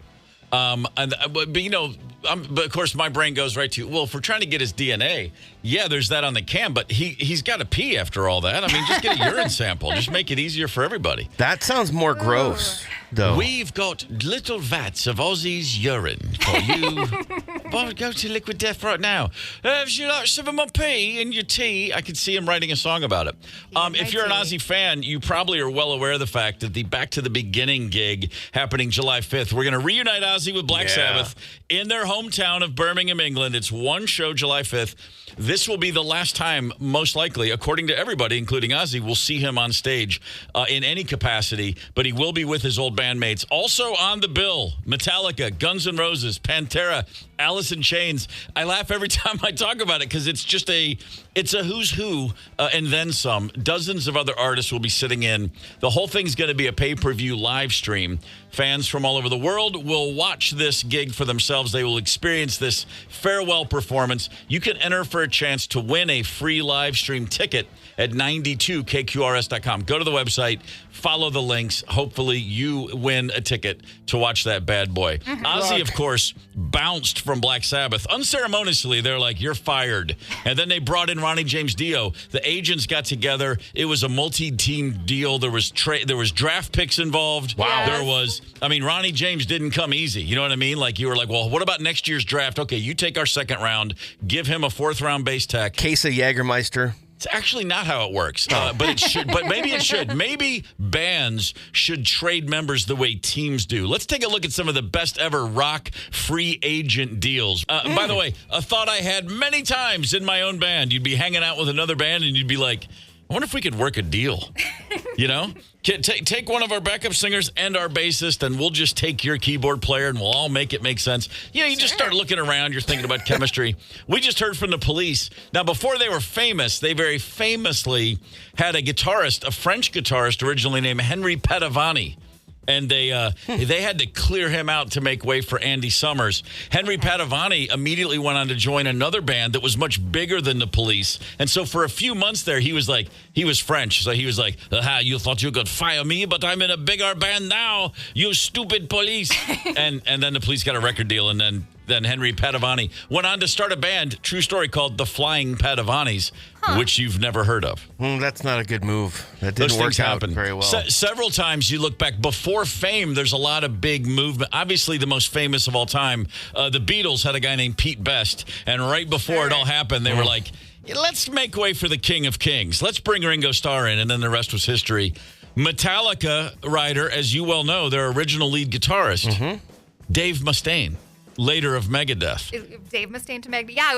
Speaker 2: But you know, but of course, my brain goes right to, well, if we're trying to get his DNA, yeah, there's that on the can, but he's got to pee after all that. I mean, just get a urine sample. Just make it easier for everybody.
Speaker 3: That sounds more gross, though.
Speaker 2: We've got little vats of Aussie's urine for you. Well, go to Liquid Death right now. Would you like some of my pee in your tea? I could see him writing a song about it. If you're an Aussie fan, you probably are well aware of the fact that the Back to the Beginning gig happening July 5th, we're going to reunite Ozzy with Black Sabbath in their hometown of Birmingham, England. It's one show, July 5th. This will be the last time, most likely, according to everybody, including Ozzy, we'll see him on stage in any capacity, but he will be with his old bandmates. Also on the bill, Metallica, Guns N' Roses, Pantera, Alice in Chains. I laugh every time I talk about it because it's just it's a who's who and then some. Dozens of other artists will be sitting in. The whole thing's going to be a pay-per-view live stream. Fans from all over the world will watch this gig for themselves. They will experience this farewell performance. You can enter for a chance to win a free live stream ticket at 92kqrs.com. Go to the website, follow the links. Hopefully you win a ticket to watch that bad boy. Ozzy, of course, bounced from Black Sabbath. Unceremoniously, they're like, you're fired. And then they brought in Ronnie James Dio. The agents got together. It was a multi-team deal. There was draft picks involved.
Speaker 3: Wow.
Speaker 5: Yes.
Speaker 2: There was, Ronnie James didn't come easy. You know what I mean? Like, you were like, well, what about next year's draft? Okay, you take our second round, give him a fourth-round base tech.
Speaker 3: Case of Jägermeister.
Speaker 2: It's actually not how it works, but it should. But maybe it should. Maybe bands should trade members the way teams do. Let's take a look at some of the best ever rock free agent deals. By the way, a thought I had many times in my own band. You'd be hanging out with another band and you'd be like, I wonder if we could work a deal. You know? Take one of our backup singers and our bassist, and we'll just take your keyboard player, and we'll all make it make sense. You know, you just start looking around. You're thinking about chemistry. We just heard from the Police. Now, before they were famous, they very famously had a guitarist, a French guitarist originally named Henry Padovani. And they had to clear him out to make way for Andy Summers. Henry Padovani immediately went on to join another band that was much bigger than the Police. And so for a few months there, he was French. So he was like, aha, you thought you could fire me, but I'm in a bigger band now, you stupid Police. and then the Police got a record deal, and then Henry Padovani went on to start a band, true story, called the Flying Padovanis, which you've never heard of.
Speaker 3: That's not a good move. That
Speaker 2: Those
Speaker 3: didn't work
Speaker 2: things
Speaker 3: out
Speaker 2: happen
Speaker 3: very well.
Speaker 2: Several times you look back before fame, there's a lot of big movement. Obviously, the most famous of all time, the Beatles had a guy named Pete Best, and right before it all happened, they were like, let's make way for the King of Kings. Let's bring Ringo Starr in, and then the rest was history. Metallica writer, as you well know, their original lead guitarist, Dave Mustaine. Later of Megadeth.
Speaker 5: Dave Mustaine to Megadeth. Yeah, I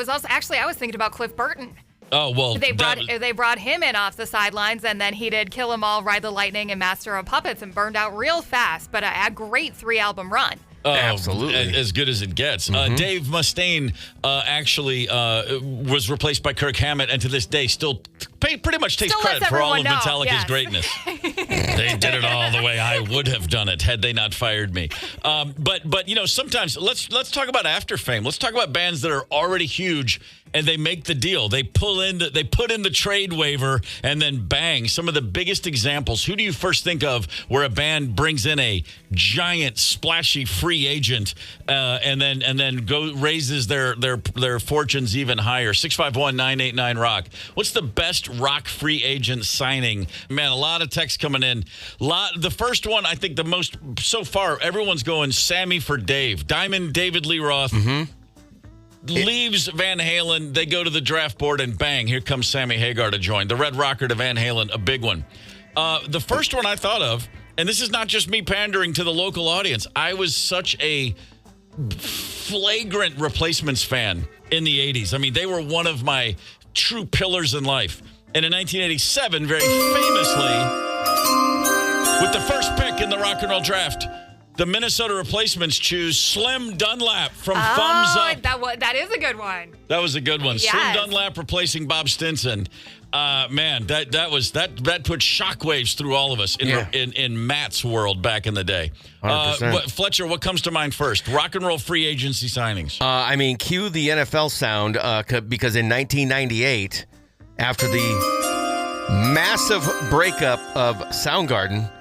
Speaker 5: was thinking about Cliff Burton.
Speaker 2: Oh, well.
Speaker 5: They brought him in off the sidelines, and then he did Kill 'Em All, Ride the Lightning, and Master of Puppets, and burned out real fast, but a great 3-album run.
Speaker 3: Absolutely.
Speaker 2: As good as it gets. Dave Mustaine actually was replaced by Kirk Hammett, and to this day still pretty much takes credit for all of Metallica's greatness. They did it all the way I would have done it had they not fired me. But you know, sometimes let's talk about after fame. Let's talk about bands that are already huge and they make the deal. They put in the trade waiver, and then bang. Some of the biggest examples. Who do you first think of where a band brings in a giant, splashy free agent, and then raises their fortunes even higher? 651-989-ROCK. What's the best rock free agent signing? Man, a lot of texts coming in. The first one, I think the most so far. Everyone's going Sammy for Dave. Diamond David Lee Roth. Leaves Van Halen, they go to the draft board, and bang, here comes Sammy Hagar to join. The Red Rocker to Van Halen, a big one. The first one I thought of, and this is not just me pandering to the local audience, I was such a flagrant Replacements fan in the 80s. I mean, they were one of my true pillars in life. And in 1987, very famously, with the first pick in the rock and roll draft, the Minnesota Replacements choose Slim Dunlap from Thumbs Up.
Speaker 5: That is a good one.
Speaker 2: That was a good one.
Speaker 5: Yes.
Speaker 2: Slim Dunlap replacing Bob Stinson. Man, that put shockwaves through all of us in Matt's world back in the day. Fletcher, what comes to mind first? Rock and roll free agency signings.
Speaker 3: Cue the NFL sound because in 1998, after the massive breakup of Soundgarden,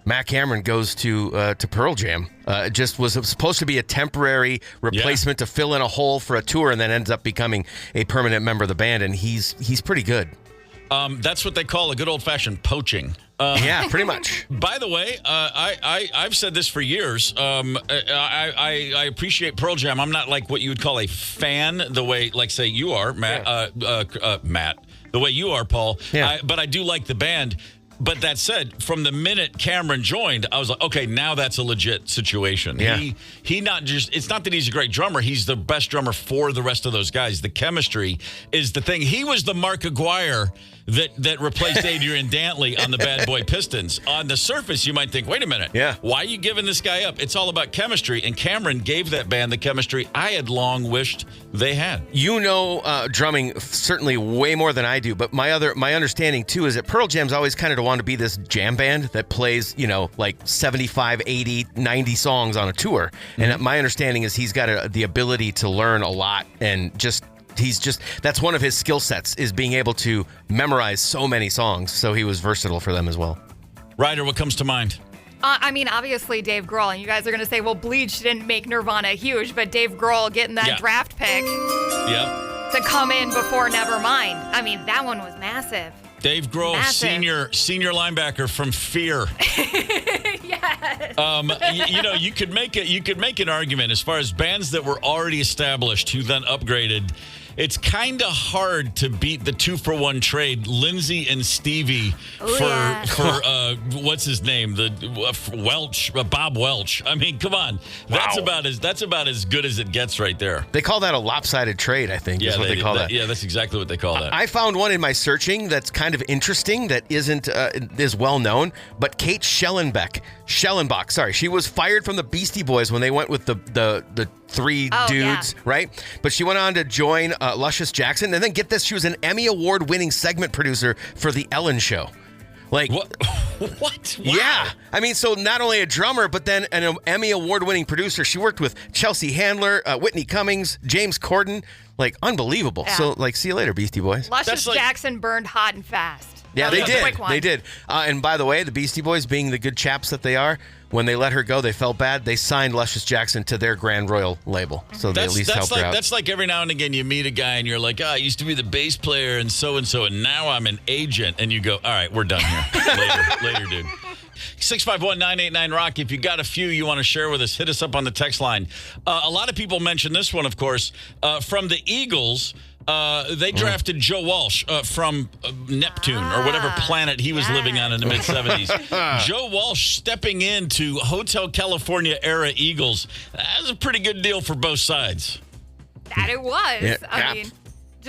Speaker 3: Matt Cameron goes to Pearl Jam. It just was supposed to be a temporary replacement to fill in a hole for a tour, and then ends up becoming a permanent member of the band, and he's pretty good.
Speaker 2: That's what they call a good old-fashioned poaching.
Speaker 3: Yeah, pretty much.
Speaker 2: By the way, I've said this for years. I appreciate Pearl Jam. I'm not like what you would call a fan, the way, like, say, you are, Matt. Matt, the way you are, Paul.
Speaker 3: Yeah.
Speaker 2: But I do like the band. But that said, from the minute Cameron joined, I was like, okay, now that's a legit situation.
Speaker 3: Yeah.
Speaker 2: He not just, it's not that he's a great drummer. He's the best drummer for the rest of those guys. The chemistry is the thing. He was the Mark Aguirre that replaced Adrian Dantley on the Bad Boy Pistons. On the surface, you might think, wait a minute.
Speaker 3: Yeah.
Speaker 2: Why are you giving this guy up? It's all about chemistry. And Cameron gave that band the chemistry I had long wished they had.
Speaker 3: You know drumming certainly way more than I do, but my understanding too is that Pearl Jam's always kind of wanted to be this jam band that plays, like 75, 80, 90 songs on a tour. And my understanding is he's got the ability to learn a lot, and that's one of his skill sets, is being able to memorize so many songs. So he was versatile for them as well.
Speaker 2: Ryder, what comes to mind?
Speaker 5: I mean, obviously Dave Grohl, and you guys are going to say, well, Bleach didn't make Nirvana huge, but Dave Grohl getting that draft pick to come in before Nevermind. I mean, that one was massive.
Speaker 2: Dave Grohl,
Speaker 5: Massive.
Speaker 2: senior linebacker from Fear.
Speaker 5: Yes.
Speaker 2: You could make an argument as far as bands that were already established who then upgraded. It's kind of hard to beat the 2-for-1 trade, Lindsay and Stevie for what's his name, Bob Welch. I mean, come on, that's about as good as it gets right there.
Speaker 3: They call that a lopsided trade, I think. Is what they call that.
Speaker 2: Yeah, that's exactly what they call that.
Speaker 3: I found one in my searching that's kind of interesting that isn't is well known, but Kate Schellenbach, sorry, she was fired from the Beastie Boys when they went with the three dudes, right? But she went on to join Luscious Jackson, and then get this, she was an Emmy Award-winning segment producer for The Ellen Show. Like
Speaker 2: what? What? Wow.
Speaker 3: Yeah. I mean, so not only a drummer, but then an Emmy Award-winning producer. She worked with Chelsea Handler, Whitney Cummings, James Corden. Like, unbelievable. Yeah. So, like, see you later, Beastie Boys.
Speaker 5: Luscious Jackson burned hot and fast.
Speaker 3: Yeah, they did. They did. And by the way, the Beastie Boys, being the good chaps that they are, when they let her go, they felt bad. They signed Luscious Jackson to their Grand Royal label. So they at least helped her out. That's
Speaker 2: like every now and again you meet a guy and you're like, I used to be the bass player and so, and now I'm an agent. And you go, all right, we're done here. later, dude. 651-989-ROCK. If you got a few you want to share with us, hit us up on the text line. A lot of people mention this one, of course, from the Eagles. They drafted Joe Walsh from Neptune or whatever planet he was living on in the mid-'70s. Joe Walsh stepping into Hotel California era Eagles. That was a pretty good deal for both sides.
Speaker 5: That it was.
Speaker 3: Yeah.
Speaker 5: I mean,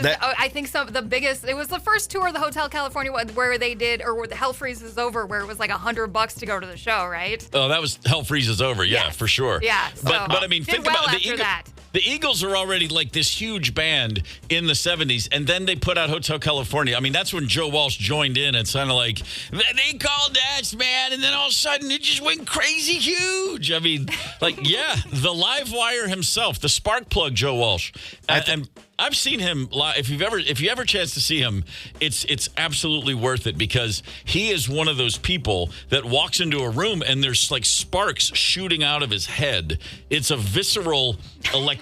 Speaker 5: I think it was the first tour of the Hotel California where they did, or where the Hell Freezes Over, where it was like $100 to go to the show, right?
Speaker 2: Oh, that was Hell Freezes Over. Yeah, for sure.
Speaker 5: Yeah.
Speaker 2: But I mean, think about the Eagles.
Speaker 5: That.
Speaker 2: The Eagles are already like this huge band in the 70s, and then they put out Hotel California. I mean, that's when Joe Walsh joined in. It's kind of like, they called us, man, and then all of a sudden it just went crazy huge. I mean, the live wire himself, the spark plug Joe Walsh. And I've seen him live. If you ever chance to see him, it's absolutely worth it, because he is one of those people that walks into a room and there's like sparks shooting out of his head. It's a visceral electricity.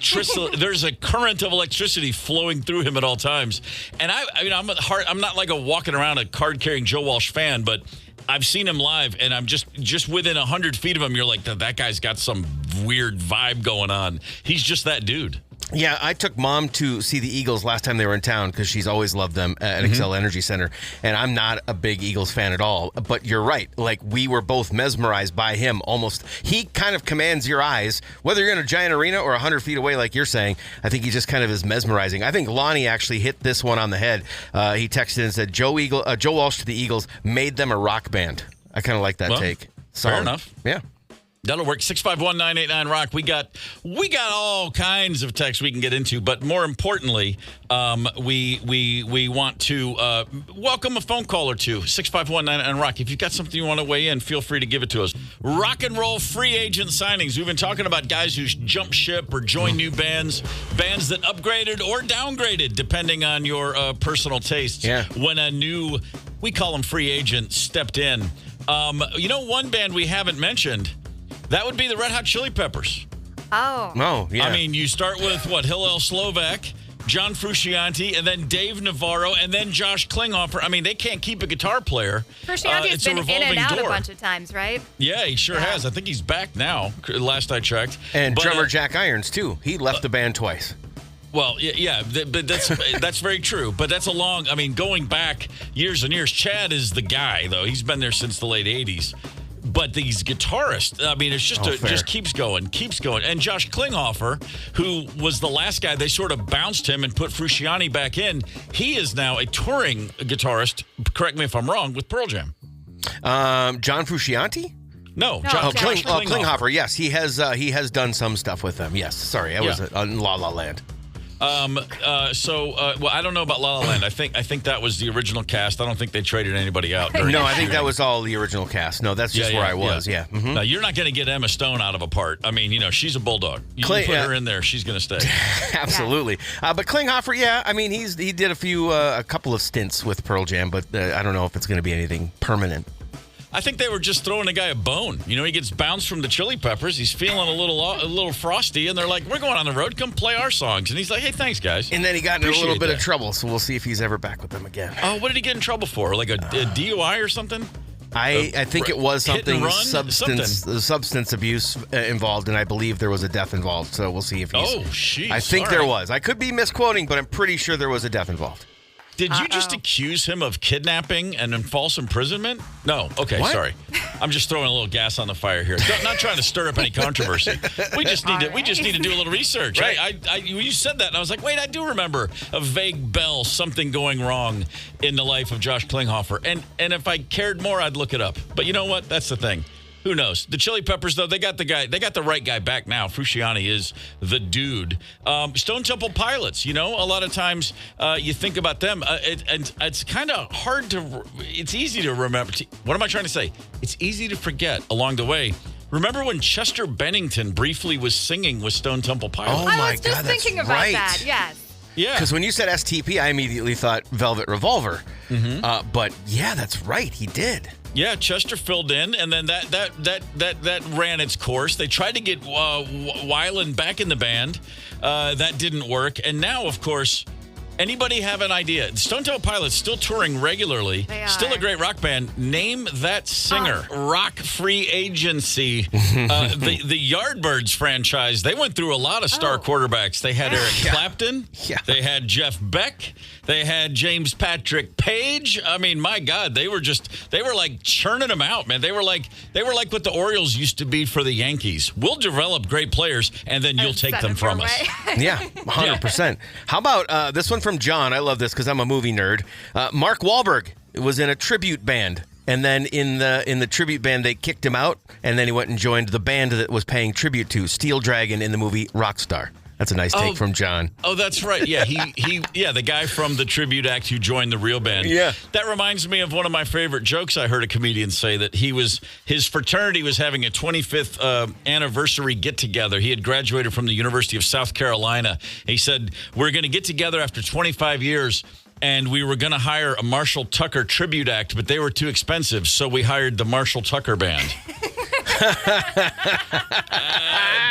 Speaker 2: There's a current of electricity flowing through him at all times. And I'm not like a walking around a card carrying Joe Walsh fan, but I've seen him live, and I'm just within 100 feet of him. You're like, that guy's got some weird vibe going on. He's just that dude.
Speaker 3: Yeah, I took Mom to see the Eagles last time they were in town, because she's always loved them at Xcel Energy Center. And I'm not a big Eagles fan at all. But you're right. Like, we were both mesmerized by him almost. He kind of commands your eyes, whether you're in a giant arena or 100 feet away, like you're saying. I think he just kind of is mesmerizing. I think Lonnie actually hit this one on the head. He texted and said, Joe Walsh to the Eagles made them a rock band. I kind of like that take.
Speaker 2: Fair enough.
Speaker 3: Yeah.
Speaker 2: That'll work. 651-989-ROCK. We got all kinds of texts we can get into, but more importantly, we want to welcome a phone call or two. 651-989-ROCK. If you've got something you want to weigh in, feel free to give it to us. Rock and roll free agent signings. We've been talking about guys who jump ship or join new bands that upgraded or downgraded, depending on your personal tastes.
Speaker 3: Yeah.
Speaker 2: When a new, we call them free agent, stepped in. One band we haven't mentioned. That would be the Red Hot Chili Peppers.
Speaker 5: Oh,
Speaker 3: yeah.
Speaker 2: I mean, you start with, Hillel Slovak, John Frusciante, and then Dave Navarro, and then Josh Klinghoffer. I mean, they can't keep a guitar player.
Speaker 5: Frusciante's been in and out a bunch of times, right?
Speaker 2: Yeah, he sure has. I think he's back now, last I checked.
Speaker 3: And drummer Jack Irons, too. He left the band twice.
Speaker 2: Well, but that's very true. But that's going back years and years. Chad is the guy, though. He's been there since the late 80s. But these guitarists, it's just keeps going. And Josh Klinghoffer, who was the last guy, they sort of bounced him and put Frusciante back in. He is now a touring guitarist, correct me if I'm wrong, with Pearl Jam.
Speaker 3: John Frusciante?
Speaker 2: No,
Speaker 3: Josh
Speaker 2: Klinghoffer.
Speaker 3: Klinghoffer, yes. He has done some stuff with them, yes. Sorry, I was on La La Land.
Speaker 2: I don't know about La La Land. I think that was the original cast. I don't think they traded anybody out.
Speaker 3: No, I think that was all the original cast. No, that's just where I was. Yeah. Mm-hmm.
Speaker 2: No, you're not going to get Emma Stone out of a part. I mean, she's a bulldog. You put her in there, she's going to stay.
Speaker 3: Absolutely. But Klinghoffer, he did a couple of stints with Pearl Jam, but I don't know if it's going to be anything permanent.
Speaker 2: I think they were just throwing a guy a bone. He gets bounced from the Chili Peppers. He's feeling a little frosty, and they're like, "We're going on the road. Come play our songs." And he's like, "Hey, thanks, guys."
Speaker 3: And then he got in a little bit of trouble, so we'll see if he's ever back with them again.
Speaker 2: Oh, what did he get in trouble for? Like a DUI or something?
Speaker 3: I think it was something substance abuse involved, and I believe there was a death involved. So we'll see if he's.
Speaker 2: Oh, jeez.
Speaker 3: I think there was. I could be misquoting, but I'm pretty sure there was a death involved.
Speaker 2: Did you just accuse him of kidnapping and then false imprisonment? No. Okay,
Speaker 3: what?
Speaker 2: Sorry. I'm just throwing a little gas on the fire here. Not trying to stir up any controversy. We just need to do a little research.
Speaker 3: Right.
Speaker 2: You said that, and I was like, wait, I do remember a vague bell, something going wrong in the life of Josh Klinghoffer. And if I cared more, I'd look it up. But you know what? That's the thing. Who knows? The Chili Peppers, though, they got the right guy back now. Frusciante is the dude. Stone Temple Pilots, a lot of times you think about them, and it's kind of hard to, it's easy to remember. What am I trying to say? It's easy to forget along the way. Remember when Chester Bennington briefly was singing with Stone Temple Pilots?
Speaker 3: Oh, my God,
Speaker 5: I was just thinking about that, yes.
Speaker 2: Yeah.
Speaker 3: Because when you said STP, I immediately thought Velvet Revolver.
Speaker 2: Mm-hmm.
Speaker 3: But yeah, that's right. He did.
Speaker 2: Yeah, Chester filled in, and then that ran its course. They tried to get Weiland back in the band. That didn't work. And now, of course, anybody have an idea? Stone Temple Pilots still touring regularly.
Speaker 5: They are.
Speaker 2: Still a great rock band. Name that singer. Rock Free Agency. The Yardbirds franchise, they went through a lot of star quarterbacks. They had Eric Clapton. Yeah. They had Jeff Beck. They had James Patrick Page. I mean, my God, they were like churning them out, man. They were like what the Orioles used to be for the Yankees. We'll develop great players, and then you'll take them from us.
Speaker 3: Yeah, 100%. How about this one from John? I love this because I'm a movie nerd. Mark Wahlberg was in a tribute band. And then in the tribute band, they kicked him out, and then he went and joined the band that was paying tribute to Steel Dragon in the movie Rockstar. That's a nice take from John.
Speaker 2: Oh, that's right. Yeah, the guy from the tribute act who joined the real band.
Speaker 3: Yeah.
Speaker 2: That reminds me of one of my favorite jokes I heard a comedian say, that his fraternity was having a 25th anniversary get-together. He had graduated from the University of South Carolina. He said, we're going to get together after 25 years, and we were going to hire a Marshall Tucker tribute act, but they were too expensive, so we hired the Marshall Tucker Band.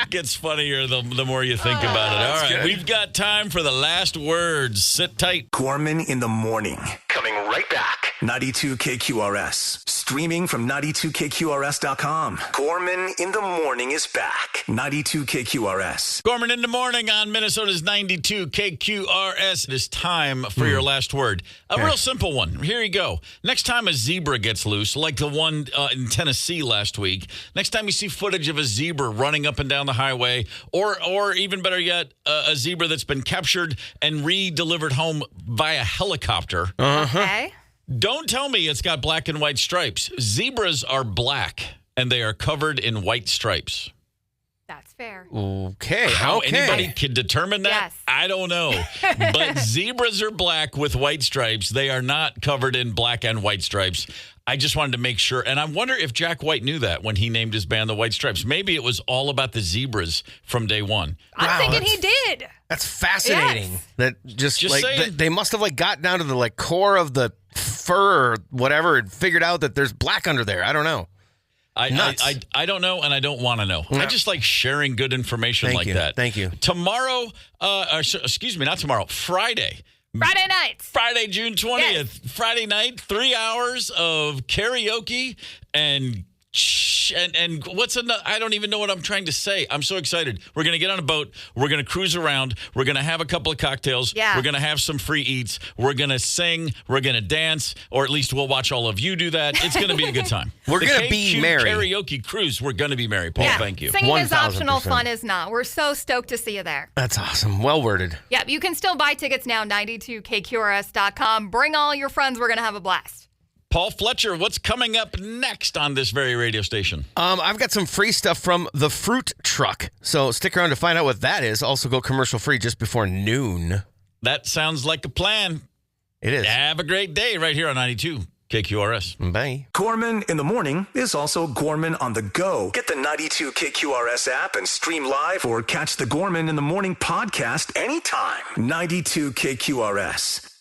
Speaker 2: It gets funnier the more you think about it. All right, good. We've got time for the last words. Sit tight.
Speaker 1: Gorman in the morning. Coming right back. 92 KQRS. Streaming from 92KQRS.com. Gorman in the morning is back. 92 KQRS.
Speaker 2: Gorman in the morning on Minnesota's 92 KQRS. It is time for your last word. A real simple one. Here you go. Next time a zebra gets loose, like the one in Tennessee last week, next time you see footage of a zebra running up and down the highway, or even better yet, a zebra that's been captured and re-delivered home via helicopter.
Speaker 5: Okay.
Speaker 2: Don't tell me it's got black and white stripes. Zebras are black. and they are covered in white stripes.
Speaker 5: That's fair.
Speaker 3: Okay.
Speaker 2: How anybody can determine that,
Speaker 5: Yes.
Speaker 2: I don't know. But zebras are black with white stripes. They are not covered in black and white stripes. I just wanted to make sure. And I wonder if Jack White knew that when he named his band the White Stripes. Maybe it was all about the zebras from day one.
Speaker 5: I'm thinking he did.
Speaker 3: That's fascinating.
Speaker 5: Yes.
Speaker 3: That just
Speaker 2: Just
Speaker 3: like
Speaker 2: saying.
Speaker 3: they must have like got down to the like core of the fur or whatever and figured out that there's black under there. I don't know.
Speaker 2: I don't know, and I don't want to know.
Speaker 3: No.
Speaker 2: I just like sharing good information
Speaker 3: Thank
Speaker 2: like
Speaker 3: you.
Speaker 2: that.
Speaker 3: Thank you.
Speaker 2: Tomorrow, excuse me, not tomorrow, Friday, June 20th.
Speaker 5: Yes.
Speaker 2: Friday night, 3 hours of karaoke and what's another? I don't even know what I'm trying to say. I'm so excited. We're going to get on a boat. We're going to cruise around. We're going to have a couple of cocktails.
Speaker 5: Yeah.
Speaker 2: We're going to have some free eats. We're going to sing. We're going to dance, or at least we'll watch all of you do that. It's going to be a good time.
Speaker 3: We're
Speaker 2: The
Speaker 3: going to be
Speaker 2: KQ
Speaker 3: merry.
Speaker 2: Karaoke cruise. We're going to be merry, Paul.
Speaker 5: Yeah.
Speaker 2: Thank you.
Speaker 5: Singing is
Speaker 3: 1000%.
Speaker 5: optional. Fun is not. We're so stoked to see you there.
Speaker 3: That's awesome. Well worded.
Speaker 5: Yep, you can still buy tickets now, 92kqrs.com. Bring all your friends. We're going to have a blast.
Speaker 2: Paul Fletcher, what's coming up next on this very radio station?
Speaker 3: I've got some free stuff from the Fruit Truck. So stick around to find out what that is. Also go commercial free just before noon.
Speaker 2: That sounds like a plan.
Speaker 3: It is.
Speaker 2: Have a great day right here on 92 KQRS.
Speaker 3: Bye.
Speaker 1: Gorman in the morning is also Gorman on the go. Get the 92 KQRS app and stream live or catch the Gorman in the morning podcast anytime. 92 KQRS.